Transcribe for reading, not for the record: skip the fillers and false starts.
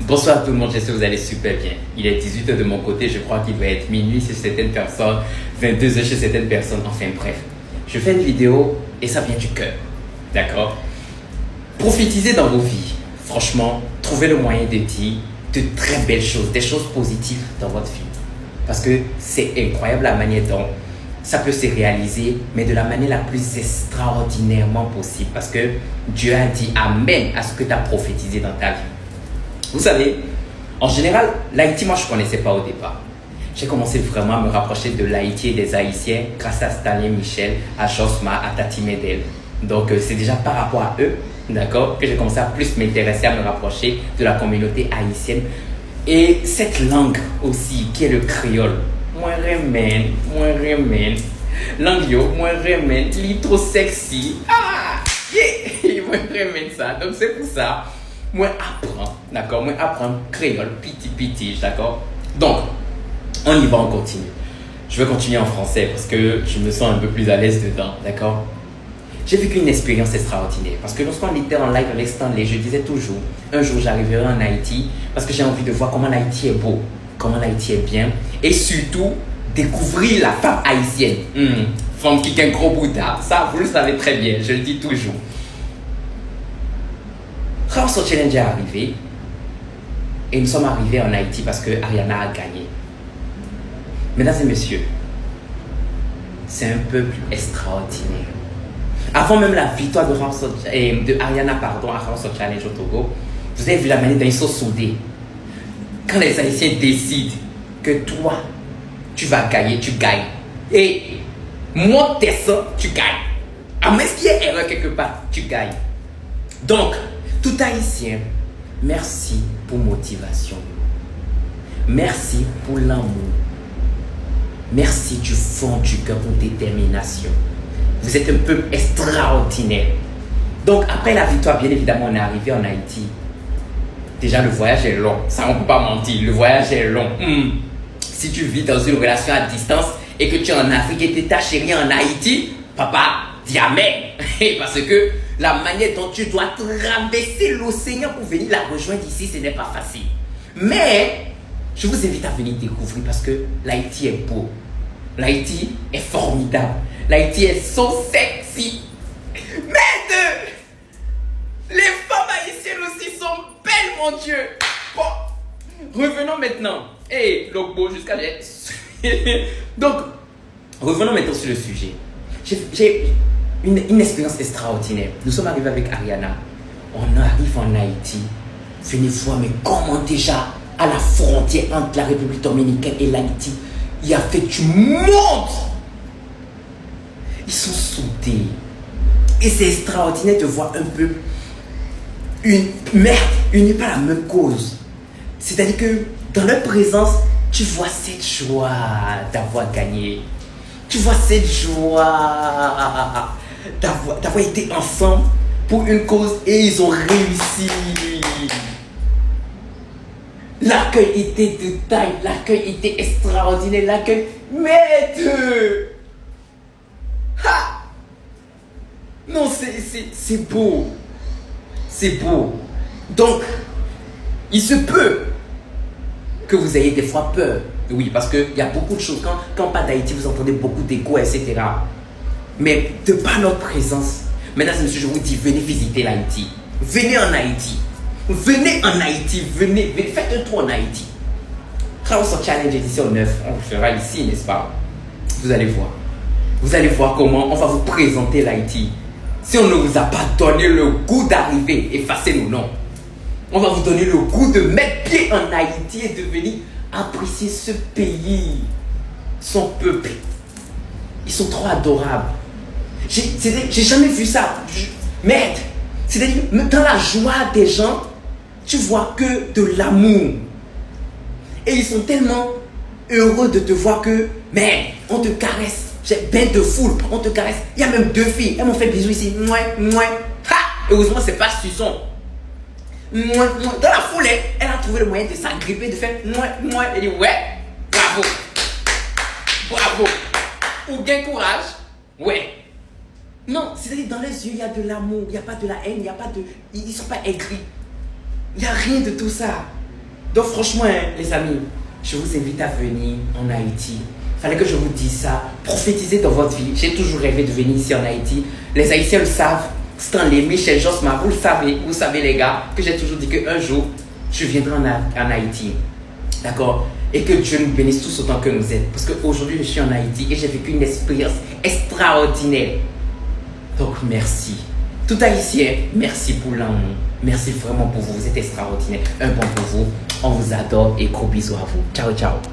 Bonsoir tout le monde, j'espère que vous allez super bien. Il est 18h de mon côté, je crois qu'il va être minuit chez certaines personnes, 22h chez certaines personnes, enfin bref. Je fais une vidéo et ça vient du cœur, d'accord? Prophétisez dans vos vies. Franchement, trouvez le moyen de dire de très belles choses, des choses positives dans votre vie. Parce que c'est incroyable la manière dont ça peut se réaliser, mais de la manière la plus extraordinairement possible. Parce que Dieu a dit Amen à ce que tu as prophétisé dans ta vie. Vous savez, en général, l'Haïti, moi, je ne connaissais pas au départ. J'ai commencé vraiment à me rapprocher de l'Haïti et des Haïtiens grâce à Stanley Michel, à Josma, à Tati Medel. Donc, c'est déjà par rapport à eux, d'accord, que j'ai commencé à plus m'intéresser, à me rapprocher de la communauté haïtienne. Et cette langue aussi, qui est le créole. Moi, remène. Langue yo, moi, remène. Li trop sexy. Ah! Yeah! Moi, remène ça. Donc, c'est pour ça. Moi, apprends, d'accord? Moi, apprends créole, piti, d'accord? Donc, on y va, on continue. Je vais continuer en français parce que je me sens un peu plus à l'aise dedans, d'accord? J'ai vécu une expérience extraordinaire parce que lorsqu'on était en live avec Stanley, je disais toujours, un jour j'arriverai en Haïti parce que j'ai envie de voir comment l'Haïti est beau, comment l'Haïti est bien et surtout découvrir la femme haïtienne. Femme qui a un gros boutard, ça vous le savez très bien, je le dis toujours. House of Challenge est arrivé et nous sommes arrivés en Haïti parce que Ariana a gagné. Mesdames et messieurs, c'est un peuple extraordinaire. Avant même la victoire de Ariana à House of Challenge au Togo, vous avez vu la manière dont ils sont soudés. Quand les Haïtiens décident que toi, tu vas gagner, tu gagnes. Et moi, t'es ça, tu gagnes. À moins qu'il y ait erreur quelque part, tu gagnes. Donc, tout Haïtien, merci pour motivation. Merci pour l'amour. Merci du fond du cœur pour détermination. Vous êtes un peuple extraordinaire. Donc, après la victoire, bien évidemment, on est arrivé en Haïti. Déjà, le voyage est long. Ça, on ne peut pas mentir. Le voyage est long. Si tu vis dans une relation à distance et que tu es en Afrique et que ta chérie en Haïti, papa, dis amen. Parce que la manière dont tu dois traverser l'océan pour venir la rejoindre ici, ce n'est pas facile. Mais, je vous invite à venir découvrir parce que l'Haïti est beau. L'Haïti est formidable. L'Haïti est so sexy. Mais les femmes haïtiennes aussi sont belles, mon Dieu. Bon, revenons maintenant. Hey, Logbo, jusqu'à... Donc, revenons maintenant sur le sujet. J'ai une expérience extraordinaire. Nous sommes arrivés avec Ariana. On arrive en Haïti. Venez voir, mais comment déjà, à la frontière entre la République dominicaine et l'Haïti, il y a fait du monde. Ils sont soudés. Et c'est extraordinaire de voir un peu une merde unie par la même cause. C'est-à-dire que dans leur présence, tu vois cette joie d'avoir gagné. Tu vois cette joie d'avoir été ensemble pour une cause et ils ont réussi. L'accueil était de taille, l'accueil était extraordinaire, l'accueil... Maître! Ha! Non, c'est beau. C'est beau. Donc, il se peut que vous ayez des fois peur. Oui, parce qu'il y a beaucoup de choses. Quand on parle d'Haïti, vous entendez beaucoup d'écho, etc. Mais de par notre présence, mesdames et messieurs, je vous dis, venez visiter l'Haïti. Venez en Haïti. Venez en Haïti. Venez, faites un tour en Haïti. House of Challenge édition 9, on le fera ici, n'est-ce pas? Vous allez voir. Vous allez voir comment on va vous présenter l'Haïti. Si on ne vous a pas donné le goût d'arriver, effacez nos noms. On va vous donner le goût de mettre pied en Haïti et de venir apprécier ce pays, son peuple. Ils sont trop adorables. J'ai jamais vu ça. Merde. C'est-à-dire, dans la joie des gens, tu vois que de l'amour. Et ils sont tellement heureux de te voir que, merde, on te caresse. J'ai ben de foule, on te caresse. Il y a même 2 filles. Elles m'ont fait bisous ici. Mouais. Ha! Heureusement, c'est pas Suson. Dans la foule, elle a trouvé le moyen de s'agripper, de faire mouais. Elle dit ouais, bravo. Ou bien courage, ouais. Non, c'est-à-dire dans les yeux, il y a de l'amour, il n'y a pas de la haine, il n'y a pas de... Ils ne sont pas aigris. Il n'y a rien de tout ça. Donc franchement, hein, les amis, je vous invite à venir en Haïti. Fallait que je vous dise ça. Prophétisez dans votre vie. J'ai toujours rêvé de venir ici en Haïti. Les Haïtiens le savent. Stanley, Michel, Josma, vous le savez les gars, que j'ai toujours dit qu'un jour, je viendrai en Haïti. D'accord? Et que Dieu nous bénisse tous autant que nous êtes. Parce qu'aujourd'hui, je suis en Haïti et j'ai vécu une expérience extraordinaire. Donc, merci. Tout Haïtien, merci pour l'amour. Merci vraiment pour vous. Vous êtes extraordinaire. Un bon pour vous. On vous adore et gros bisous à vous. Ciao, ciao.